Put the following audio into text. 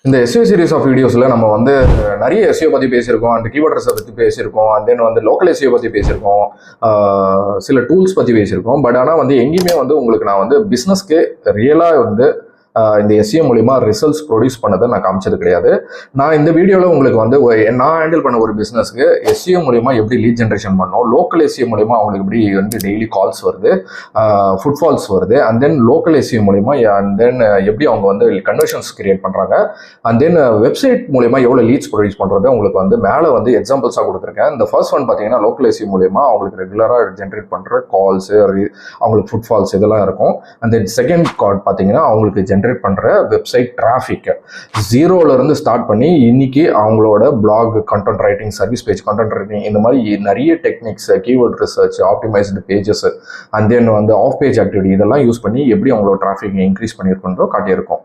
இந்த SEO series of வீடியோஸில் நம்ம வந்து நிறைய SEO பற்றி பேசியிருக்கோம், அண்ட் கீவேர்ட்ஸை பற்றி பேசியிருக்கோம், அண்ட் தென் வந்து லோக்கல் SEO பற்றி பேசியிருக்கோம், சில டூல்ஸ் பற்றி பேசியிருக்கோம். பட் ஆனால் வந்து எங்கேயுமே வந்து உங்களுக்கு நான் வந்து பிஸ்னஸ்க்கு ரியலாக வந்து இந்த SEO மூலிமா ரிசல்ட்ஸ் ப்ரொடியூஸ் பண்ணதை நான் காமிச்சது கிடையாது. நான் இந்த வீடியோவில் உங்களுக்கு வந்து நான் ஹேண்டில் பண்ண ஒரு பிஸ்னஸ்க்கு SEO மூலிமா எப்படி லீட் ஜென்ரேஷன் பண்ணோம், லோக்கல் SEO மூலிமா அவங்களுக்கு எப்படி வந்து டெய்லி கால்ஸ் வருது, ஃபுட்ஃபால்ஸ் வருது, அண்ட் தென் லோக்கல் SEO மூலிமா அண்ட் தென் எப்படி அவங்க வந்து கன்வர்ஷன்ஸ் கிரியேட் பண்ணுறாங்க, அண்ட் தென் வெப்சைட் மூலிமா எவ்வளோ லீட்ஸ் ப்ரொடியூஸ் பண்ணுறது உங்களுக்கு வந்து மேலே வந்து எக்ஸாம்பிள்ஸாக கொடுத்துருக்கேன். இந்த ஃபர்ஸ்ட் ஒன் பார்த்தீங்கன்னா லோக்கல் SEO மூலிமா அவங்களுக்கு ரெகுலராக ஜென்ரேட் பண்ணுற கால்ஸு, அவங்களுக்கு ஃபுட்ஃபால்ஸ் இதெல்லாம் இருக்கும். அண்ட் தென் செகண்ட் கார்ட் பார்த்தீங்கன்னா அவங்களுக்கு ஜென்ரேட் பண்ற வெப்சைட் டிராஃபிக் ஜீரோல இருந்து ஸ்டார்ட் பண்ணி இன்னைக்கு அவங்களோட blog content writing, service page content writing, இந்த மாதிரி நிறைய techniques, keyword research, optimised pages, and then வந்து ஆஃப் பேஜ் ஆக்டிவிட்டி இதெல்லாம் யூஸ் பண்ணி எப்படி அவங்களோட டிராஃபிக் இன்க்ரீஸ் பண்ணியிருக்கோன்றோ காட்டியிருக்கோம்.